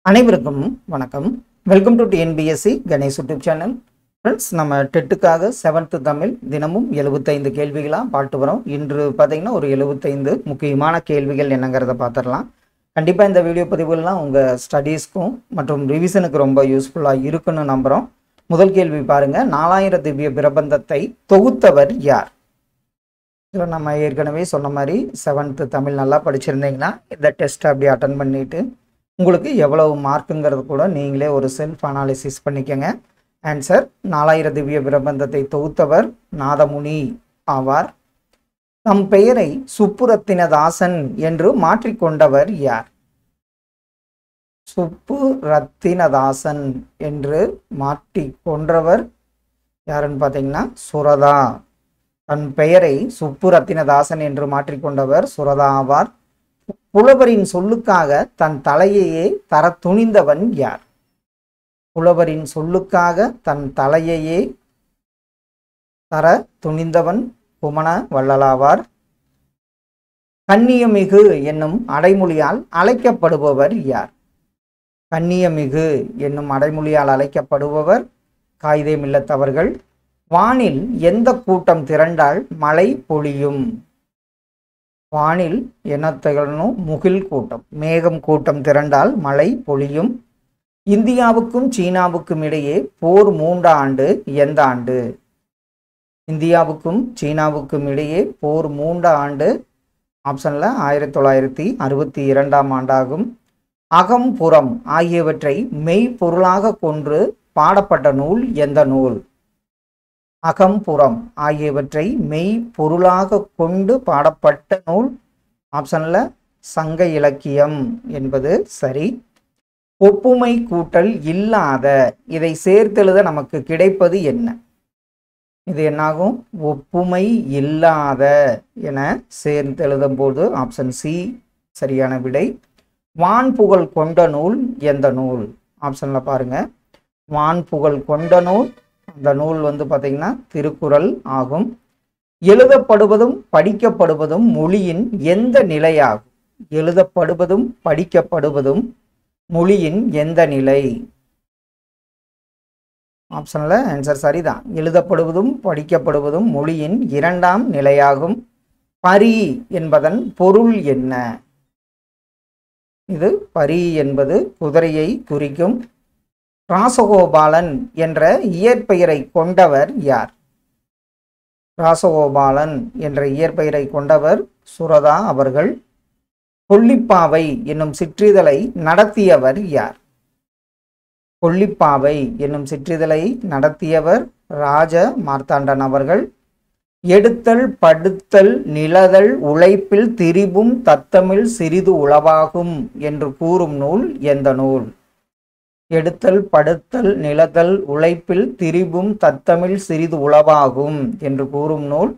அனைவருக்கும் வணக்கம். Welcome to TNPSC Ganesh YouTube channel. Friends, நம்ம டெட்டுக்காக 7th தமிழ் தினமும் 75 கேள்விகளாக பார்த்து வரோம். இன்று பார்த்தீங்கன்னா ஒரு 75 முக்கியமான கேள்விகள் என்னங்கிறத பார்த்துடலாம். கண்டிப்பாக இந்த வீடியோ பதிவுகள்லாம் உங்கள் ஸ்டடீஸ்க்கும் மற்றும் ரிவிஷனுக்கு ரொம்ப யூஸ்ஃபுல்லாக இருக்குன்னு நம்புகிறோம். முதல் கேள்வி பாருங்கள். 4000 திவ்ய பிரபந்தத்தை தொகுத்தவர் யார்? இதில் நம்ம ஏற்கனவே சொன்ன மாதிரி 7th தமிழ் நல்லா படிச்சிருந்தீங்கன்னா இந்த டெஸ்ட்டை அப்படியே அட்டன் பண்ணிவிட்டு உங்களுக்கு எவ்வளவு மார்க்குங்கிறது கூட நீங்களே ஒரு செல்ஃப் அனாலிசிஸ் பண்ணிக்கங்க. ஆன்சர் 4000 திவ்ய பிரபந்தத்தை தொகுத்தவர் நாதமுனி ஆவார். தம் பெயரை சுப்புரத்தினதாசன் என்று மாற்றிக்கொண்டவர் யார்? சுப்புரத்தினதாசன் என்று மாற்றிக்கொண்டவர் யாருன்னு பார்த்தீங்கன்னா சுரதா. தன் பெயரை சுப்புரத்தினதாசன் என்று மாற்றிக்கொண்டவர் சுரதா ஆவார். புலவரின் சொல்லுக்காக தன் தலையையே தர துணிந்தவன் யார்? புலவரின் சொல்லுக்காக தன் தலையையே தர துணிந்தவன் குமண வள்ளலாவார். கண்ணியமிகு என்னும் அடைமொழியால் அழைக்கப்படுபவர் யார்? கண்ணியமிகு என்னும் அடைமொழியால் அழைக்கப்படுபவர் காயிதே மில்லத் அவர்கள். வானில் எந்த கூட்டம் திரண்டால் மழை பொழியும்? வானில் என்ன திகழணும்? முகில் கூட்டம், மேகம் கூட்டம் திரண்டால் மழை பொழியும். இந்தியாவுக்கும் சீனாவுக்கும் இடையே போர் 3 ஆண்டு எந்த ஆண்டு? இந்தியாவுக்கும் சீனாவுக்கும் இடையே போர் 3 ஆண்டு ஆப்ஷனில் 1962ஆம் ஆண்டாகும். அகம் புறம் ஆகியவற்றை மெய்ப்பொருளாக கொன்று பாடப்பட்ட நூல் எந்த நூல்? அகம் புறம் ஆகியவற்றை மெய் பொருளாக கொண்டு பாடப்பட்ட நூல் ஆப்ஷனில் சங்க இலக்கியம் என்பது சரி. ஒப்புமை கூட்டல் இல்லாத இதை சேர்த்தெழுத நமக்கு கிடைப்பது என்ன? இது என்னாகும்? ஒப்புமை இல்லாத என சேர்த்தெழுதும் போது ஆப்ஷன் சி சரியான விடை. வான் புகழ் கொண்ட நூல் எந்த நூல்? ஆப்ஷனில் பாருங்க. வான் புகழ் கொண்ட நூல், அந்த நூல் பார்த்தீங்கன்னா திருக்குறள் ஆகும். எழுதப்படுவதும் படிக்கப்படுவதும் மொழியின் எந்த நிலையாகும்? எழுதப்படுவதும் படிக்கப்படுவதும் மொழியின் எந்த நிலை? ஆப்ஷன்ல ஆன்சர் சரிதான். எழுதப்படுவதும் படிக்கப்படுவதும் மொழியின் 2ஆம் நிலையாகும். பரி என்பதன் பொருள் என்ன? இது பரி என்பது குதிரையை குறிக்கும். ராசகோபாலன் என்ற இயற்பெயரை கொண்டவர் யார்? ராசகோபாலன் என்ற இயற்பெயரை கொண்டவர் சுரதா அவர்கள். கொல்லிப்பாவை என்னும் சிற்றிதழை நடத்தியவர் யார்? கொல்லிப்பாவை என்னும் சிற்றிதழை நடத்தியவர் ராஜ மார்த்தாண்டன் அவர்கள். எடுத்தல் படுத்தல் நிலதல் உழைப்பில் திரிபும் தத்தமிழ் சிறிது உளவாகும் என்று கூறும் நூல் எந்த நூல்? எடுத்தல் படுத்தல் நிலதல் உழைப்பில் திரிபும் தத்தமிழ் சிறிது உளவாகும் என்று கூறும் நூல்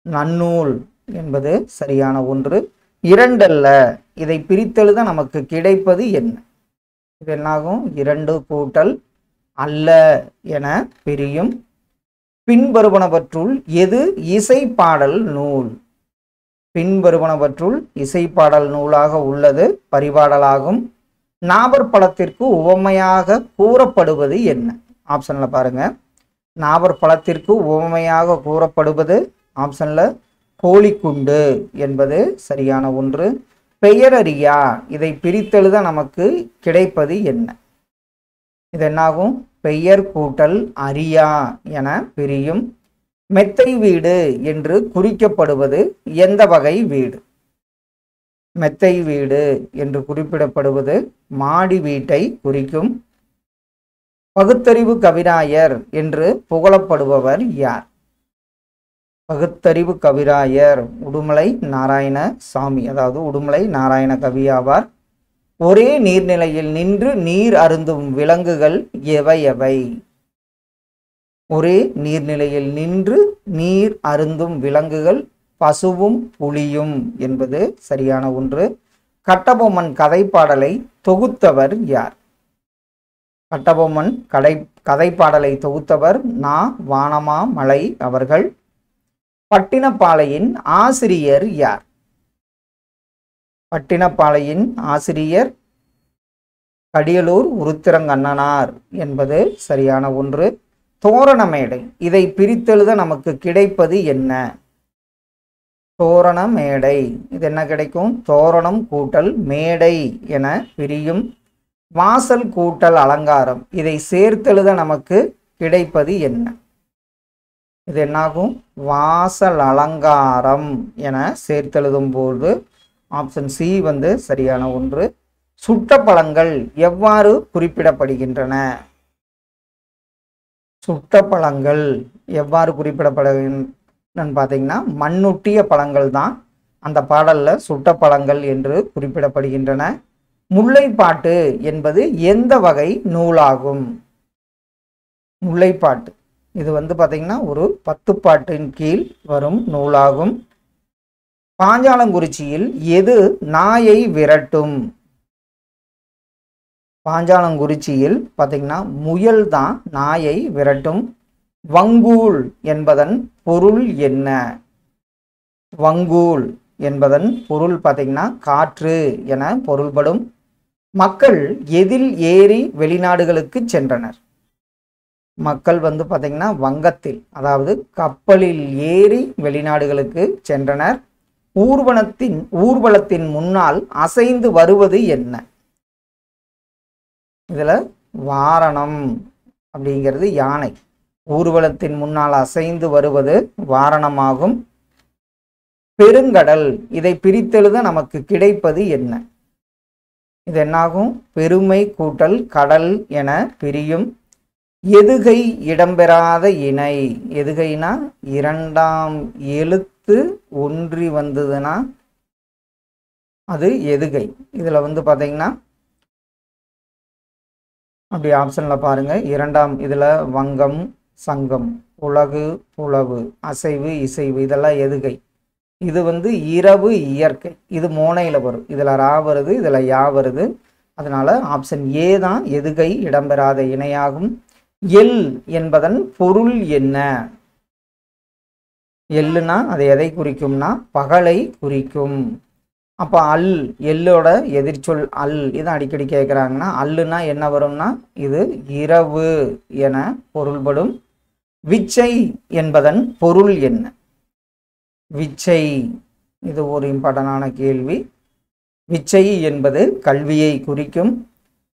நன்னூல் என்பது சரியான ஒன்று. 2 அல்ல, இதை பிரித்தெழுத நமக்கு கிடைப்பது என்ன? இது என்னாகும்? 2 கூட்டல் அல்ல என பிரியும். பின்வருவனவற்றுள் எது இசைப்பாடல் நூல்? பின்வருவனவற்றுள் இசைப்பாடல் நூலாக உள்ளது பரிபாடலாகும். நாவற்பழத்திற்கு உவமையாக கூறப்படுவது என்ன? ஆப்ஷன்ல பாருங்க. நாவற்பழத்திற்கு உவமையாக கூறப்படுவது ஆப்ஷன்ல கோழிக்குண்டு என்பது சரியான ஒன்று. பெயரறியா இதை பிரித்தெழுத நமக்கு கிடைப்பது என்ன? இது என்னாகும்? பெயர் கூட்டல் அரியா என பிரியும். மெத்தை வீடு என்று குறிக்கப்படுவது எந்த வகை வீடு? மெத்தை வீடு என்று குறிப்பிடப்படுவது மாடி வீட்டை குறிக்கும். பகுத்தறிவு கவிராயர் என்று புகழப்படுபவர் யார்? பகுத்தறிவு கவிராயர் உடுமலை நாராயண சாமி, அதாவது உடுமலை நாராயண கவி ஆவார். ஒரே நீர்நிலையில் நின்று நீர் அருந்தும் விலங்குகள் எவை எவை? ஒரே நீர்நிலையில் நின்று நீர் அருந்தும் விலங்குகள் பசுவும் புலியும் என்பது சரியான ஒன்று. கட்டபொம்மன் கதைப்பாடலை தொகுத்தவர் யார்? கட்டபொம்மன் கதைப்பாடலை தொகுத்தவர் நா. வானமாமலை அவர்கள். பட்டினப்பாலையின் ஆசிரியர் யார்? பட்டினப்பாலையின் ஆசிரியர் கடியலூர் உருத்திரங்கண்ணனார் என்பது சரியான ஒன்று. தோரண மேடை, இதை பிரித்தெழுத நமக்கு கிடைப்பது என்ன? தோரண மேடை, இது என்ன கிடைக்கும்? தோரணம் கூட்டல் மேடை என பிரியும். வாசல் கூட்டல் அலங்காரம், இதை சேர்த்தெழுத நமக்கு கிடைப்பது என்ன? இது என்னாகும்? வாசல் அலங்காரம் என சேர்த்தெழுதும் போது ஆப்ஷன் சி வந்து சரியான ஒன்று. சுட்ட பழங்கள் எவ்வாறு குறிப்பிடப்படுகின்றன? சுட்ட பழங்கள் எவ்வாறு குறிப்பிடப்படுகின்றன பார்த்தீங்கன்னா, மண்ணுட்டிய பழங்கள் தான் அந்த பாடல்ல சுட்ட பழங்கள் என்று குறிப்பிடப்படுகின்றன. முல்லைப்பாட்டு என்பது எந்த வகை நூலாகும்? முல்லைப்பாட்டு இது வந்து பார்த்தீங்கன்னா ஒரு 10 பாட்டின் கீழ் வரும் நூலாகும். பாஞ்சாலங்குறிச்சியில் எது நாயை விரட்டும்? பாஞ்சாலங்குறிச்சியில் பார்த்தீங்கன்னா முயல் தான் நாயை விரட்டும். வங்கூல் என்பதன் பொருள் என்ன? வங்கூல் என்பதன் பொருள் பார்த்தீங்கன்னா காற்று என பொருள்படும். மக்கள் எதில் ஏறி வெளிநாடுகளுக்கு சென்றனர்? மக்கள் வந்து பார்த்தீங்கன்னா வங்கத்தில், அதாவது கப்பலில் ஏறி வெளிநாடுகளுக்கு சென்றனர். ஊர்வலத்தின் முன்னால் அசைந்து வருவது என்ன? இதுல வாரணம் அப்படிங்கிறது யானை. ஊர்வலத்தின் முன்னால் அசைந்து வருவது வாரணமாகும். பெருங்கடல், இதை பிரித்தெழுத நமக்கு கிடைப்பது என்ன? இது என்னாகும்? பெருமை கூட்டல் கடல் என பிரியும். எதுகை இடம்பெறாத இணை, எதுகைனா இரண்டாம் எழுத்து ஒன்றி வந்ததுன்னா அது எதுகை. இதுல வந்து பாத்தீங்கன்னா அப்படி ஆப்ஷன்ல பாருங்க, இரண்டாம் இதுல வங்கம், சங்கம், உலகு, புலவு, அசைவு, இசைவு, இதெல்லாம் எதுகை. இது வந்து இரவு இயற்கை, இது மோனையில வரும். இதுல ரா வருது, இதுல யா வருது. அதனால ஆப்ஷன் ஏ தான் எதுகை இடம்பெறாத இணையாகும். எல் என்பதன் பொருள் என்ன? எல்லுனா அது எதை குறிக்கும்னா பகலை குறிக்கும். அப்ப அல், எல்லோட எதிர்ச்சொல் அல், இதான் அடிக்கடி கேட்குறாங்கன்னா அல்லுனா என்ன வரும்னா இது இரவு என பொருள்படும். விச்சை என்பதன் பொருள் என்ன? விச்சை, இது ஒரு இம்பார்ட்டன்டான கேள்வி. விச்சை என்பது கல்வியை குறிக்கும்.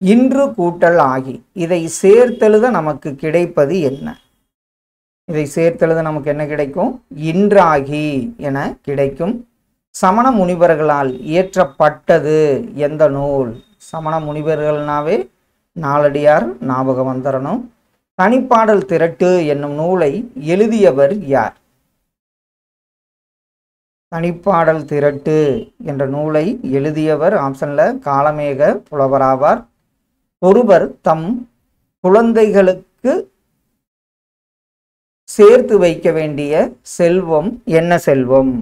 இன்று கூட்டல் ஆகி, இதை சேர்த்தெழுத நமக்கு கிடைப்பது என்ன? இதை சேர்த்தெழுத நமக்கு என்ன கிடைக்கும்? இன்றாகி என கிடைக்கும். சமண முனிவர்களால் இயற்றப்பட்டது எந்த நூல்? சமண முனிவர்கள்னாவே நாலடியார் ஞாபகம் வந்துடணும். தனிப்பாடல் திரட்டு என்னும் நூலை எழுதியவர் யார்? தனிப்பாடல் திரட்டு என்ற நூலை எழுதியவர் ஆப்ஷன்ல காளமேக புலவராவார். ஒருவர் தம் குழந்தைகளுக்கு சேர்த்து வைக்க வேண்டிய செல்வம் என்ன செல்வம்?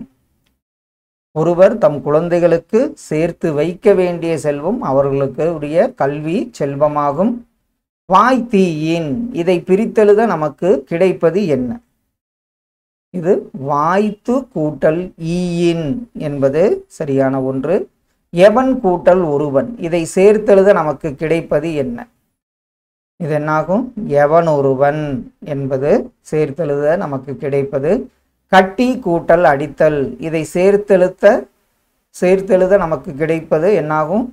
ஒருவர் தம் குழந்தைகளுக்கு சேர்த்து வைக்க வேண்டிய செல்வம் அவர்களுக்கு உரிய கல்வி செல்வமாகும். வாய்த்தீயின், இதை பிரித்தெழுத நமக்கு கிடைப்பது என்ன? இது வாய்த்து கூட்டல் ஈயின் என்பது சரியான ஒன்று. எவன் கூட்டல் ஒருவன், இதை சேர்த்தெழுத நமக்கு கிடைப்பது என்ன? இது என்னாகும்? எவன் ஒருவன் என்பது சேர்த்தெழுத நமக்கு கிடைப்பது. கட்டி கூட்டல் அடித்தல், இதை சேர்த்தெழுத நமக்கு கிடைப்பது என்னாகும்?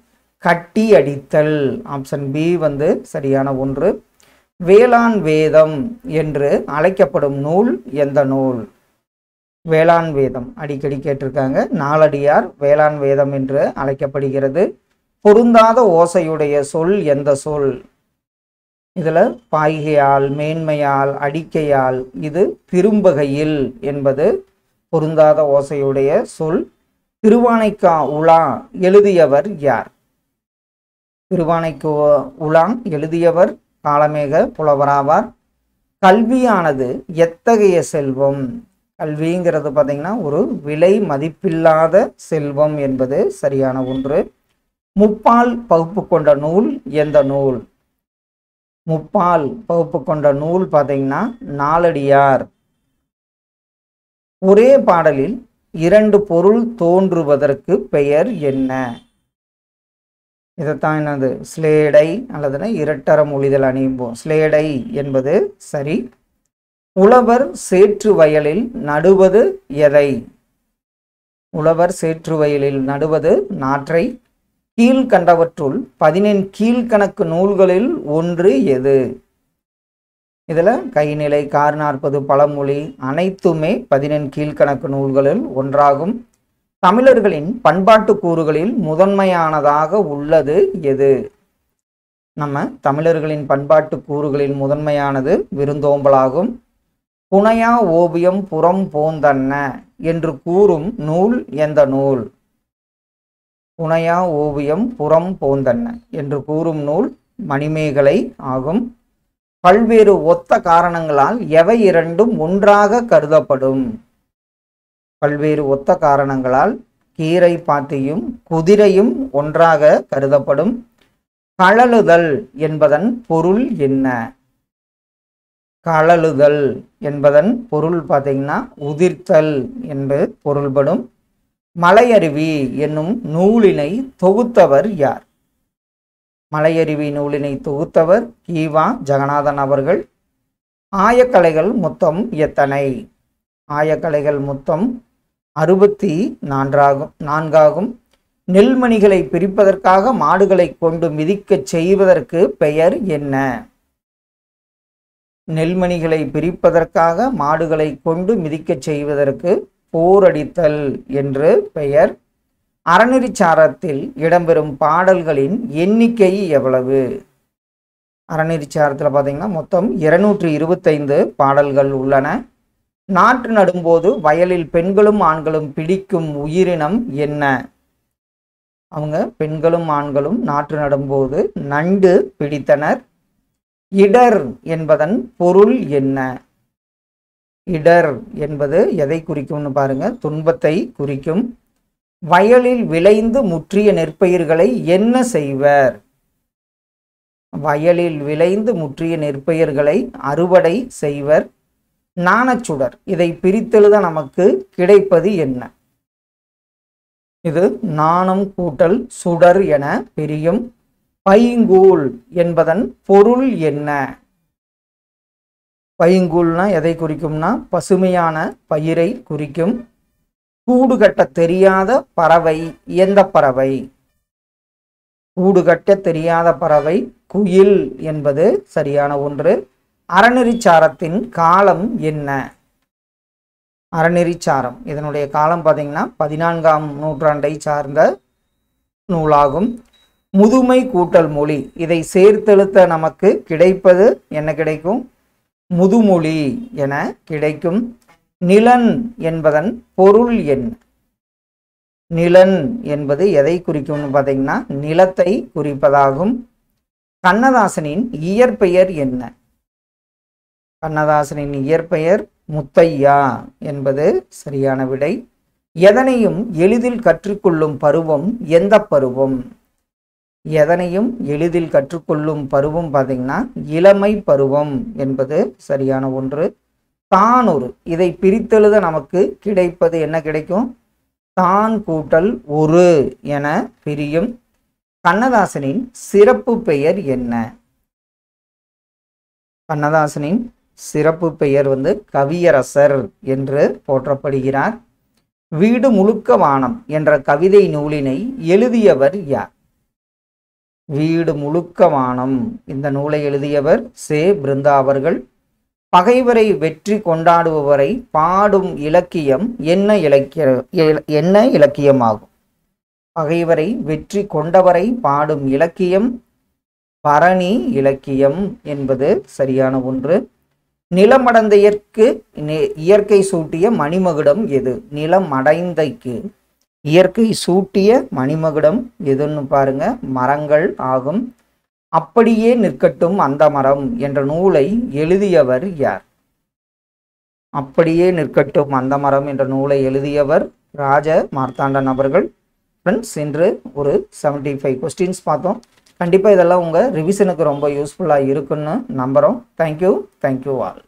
கட்டி அடித்தல். ஆப்ஷன் பி வந்து சரியான ஒன்று. வேளாண் வேதம் என்று அழைக்கப்படும் நூல் எந்த நூல்? வேளாண் வேதம் அடிக்கடி கேட்டிருக்காங்க. நாலடியார் வேளாண் வேதம் என்று அழைக்கப்படுகிறது. பொருந்தாத ஓசையுடைய சொல் எந்த சொல்? இதுல பாய்கையால், மேன்மையால், அடிக்கையால், இது திரும்பகையில் என்பது பொருந்தாத ஓசையுடைய சொல். திருவானைக்கா உலா எழுதியவர் யார்? திருவானைக்கு உலா எழுதியவர் காளமேக புலவராவார். கல்வியானது எத்தகைய செல்வம்? கல்விங்கிறது பார்த்தீங்கன்னா ஒரு விலை மதிப்பில்லாத செல்வம் என்பது சரியான ஒன்று. முப்பால் பகுப்பு கொண்ட நூல் எந்த நூல்? முப்பால் பகுப்பு கொண்ட நூல் பார்த்தீங்கன்னா நாலடியார். ஒரே பாடலில் 2 பொருள் தோன்றுவதற்கு பெயர் என்ன? இதைத்தான் என்னது ஸ்லேடை அல்லதுனா இரட்டர மொழிதல் அணியும்போம். ஸ்லேடை என்பது சரி. உழவர் சேற்று வயலில் நடுவது எதை? உழவர் சேற்று வயலில் நடுவது நாற்றை. கீழ்கண்டவற்றுள் 11 கீழ்கணக்கு நூல்களில் ஒன்று எது? இதில் கைநிலை, கார் 40, பழமொழி அனைத்துமே 11 கீழ்கணக்கு நூல்களில் ஒன்றாகும். தமிழர்களின் பண்பாட்டு கூறுகளில் முதன்மையானதாக உள்ளது எது? நம்ம தமிழர்களின் பண்பாட்டு கூறுகளில் முதன்மையானது விருந்தோம்பலாகும். புனையா ஓவியம் புறம் போந்தன்ன என்று கூறும் நூல் எந்த நூல்? புனையா ஓவியம் புறம் போந்தன்ன என்று கூறும் நூல் மணிமேகலை ஆகும். பல்வேறு ஒத்த காரணங்களால் எவை இரண்டும் ஒன்றாக கருதப்படும்? பல்வேறு ஒத்த காரணங்களால் கீரை பாத்தியும் குதிரையும் ஒன்றாக கருதப்படும். கழலுதல் என்பதன் பொருள் என்ன? கழலுதல் என்பதன் பொருள் பார்த்தீங்கன்னா உதிர்த்தல் என்று பொருள்படும். மலையருவி என்னும் நூலினை தொகுத்தவர் யார்? மலையருவி நூலினை தொகுத்தவர் கீவா ஜெகநாதன் அவர்கள். ஆயக்கலைகள் மொத்தம் எத்தனை? ஆயக்கலைகள் மொத்தம் 64 நெல்மணிகளை பிரிப்பதற்காக மாடுகளை கொண்டு மிதிக்கச் செய்வதற்கு பெயர் என்ன? நெல்மணிகளை பிரிப்பதற்காக மாடுகளை கொண்டு மிதிக்கச் செய்வதற்கு போரடித்தல் என்று பெயர். அறநெறிச்சாரத்தில் இடம்பெறும் பாடல்களின் எண்ணிக்கை எவ்வளவு? அறநெறிச்சாரத்தில் பார்த்தீங்கன்னா மொத்தம் 225 பாடல்கள் உள்ளன. நாற்று நடும்போது வயலில் பெண்களும் ஆண்களும் பிடிக்கும் உயிரினம் என்ன? அவங்க பெண்களும் ஆண்களும் நாற்று நடும்போது நண்டு பிடித்தனர். இடர் என்பதன் பொருள் என்ன? இடர் என்பது எதை குறிக்கும்னு பாருங்க, துன்பத்தை குறிக்கும். வயலில் விளைந்து முற்றிய நெற்பயிர்களை என்ன செய்வர்? வயலில் விளைந்து முற்றிய நெற்பயிர்களை அறுவடை செய்வர். நாணச்சுடர் இதை பிரித்தெழுத நமக்கு கிடைப்பது என்ன? இது நாணம் கூட்டல் சுடர் என பிரியும். பைங்கூழ் என்பதன் பொருள் என்ன? பைங்கூழ்னா எதை குறிக்கும்னா பசுமையான பயிரை குறிக்கும். கூடு கட்ட தெரியாத பறவை எந்த பறவை? கூடு கட்ட தெரியாத பறவை குயில் என்பது சரியான ஒன்று. அறநெறிச்சாரத்தின் காலம் என்ன? அறநெறிச்சாரம் இதனுடைய காலம் பார்த்தீங்கன்னா 14ஆம் நூற்றாண்டை சார்ந்த நூலாகும். முதுமை கூட்டல் மொழி இதை சேர்த்தெழுத்த நமக்கு கிடைப்பது என்ன கிடைக்கும்? முதுமொழி என கிடைக்கும். நிலன் என்பதன் பொருள் என்ன? நிலன் என்பது எதை குறிக்கும்னு பார்த்தீங்கன்னா நிலத்தை குறிப்பதாகும். கண்ணதாசனின் இயற்பெயர் என்ன? கண்ணதாசனின் இயற்பெயர் முத்தையா என்பது சரியான விடை. எதனையும் எளிதில் கற்றுக்கொள்ளும் பருவம் எந்த பருவம்? எதனையும் எளிதில் கற்றுக்கொள்ளும் பருவம் பார்த்தீங்கன்னா இளமை பருவம் என்பது சரியான ஒன்று. தானொரு இதை பிரித்தெழுத நமக்கு கிடைப்பது என்ன கிடைக்கும்? தான் கூட்டல் ஒரு என பிரியும். கண்ணதாசனின் சிறப்பு பெயர் என்ன? கண்ணதாசனின் சிறப்பு பெயர் கவியரசர் என்று போற்றப்படுகிறார். வீடு முழுக்க வானம் என்ற கவிதை நூலினை எழுதியவர் யார்? வீடு முழுக்க வானம் இந்த நூலை எழுதியவர் சே. பிருந்தா அவர்கள். பகைவரை வெற்றி கொண்டாடுபவரை பாடும் இலக்கியம் என்ன இலக்கியமாகும்? பகைவரை வெற்றி கொண்டவரை பாடும் இலக்கியம் பரணி இலக்கியம் என்பது சரியான ஒன்று. நிலமடந்தையர்க்கு இயற்கை சூட்டிய மணிமகுடம் எது? நிலமடைந்தைக்கு இயற்கை சூட்டிய மணிமகுடம் எதுன்னு பாருங்க, மரங்கள் ஆகும். அப்படியே நிற்கட்டும் அந்த மரம் என்ற நூலை எழுதியவர் யார்? அப்படியே நிற்கட்டும் அந்த மரம் என்ற நூலை எழுதியவர் ராஜ மார்த்தாண்டன் அவர்கள். ஃப்ரெண்ட்ஸ், இன்று ஒரு 75 கொஸ்டின்ஸ் பார்த்தோம். கண்டிப்பாக இதெல்லாம் உங்கள் ரிவிஷனுக்கு ரொம்ப யூஸ்ஃபுல்லாக இருக்குன்னு நம்புகிறோம். Thank you all.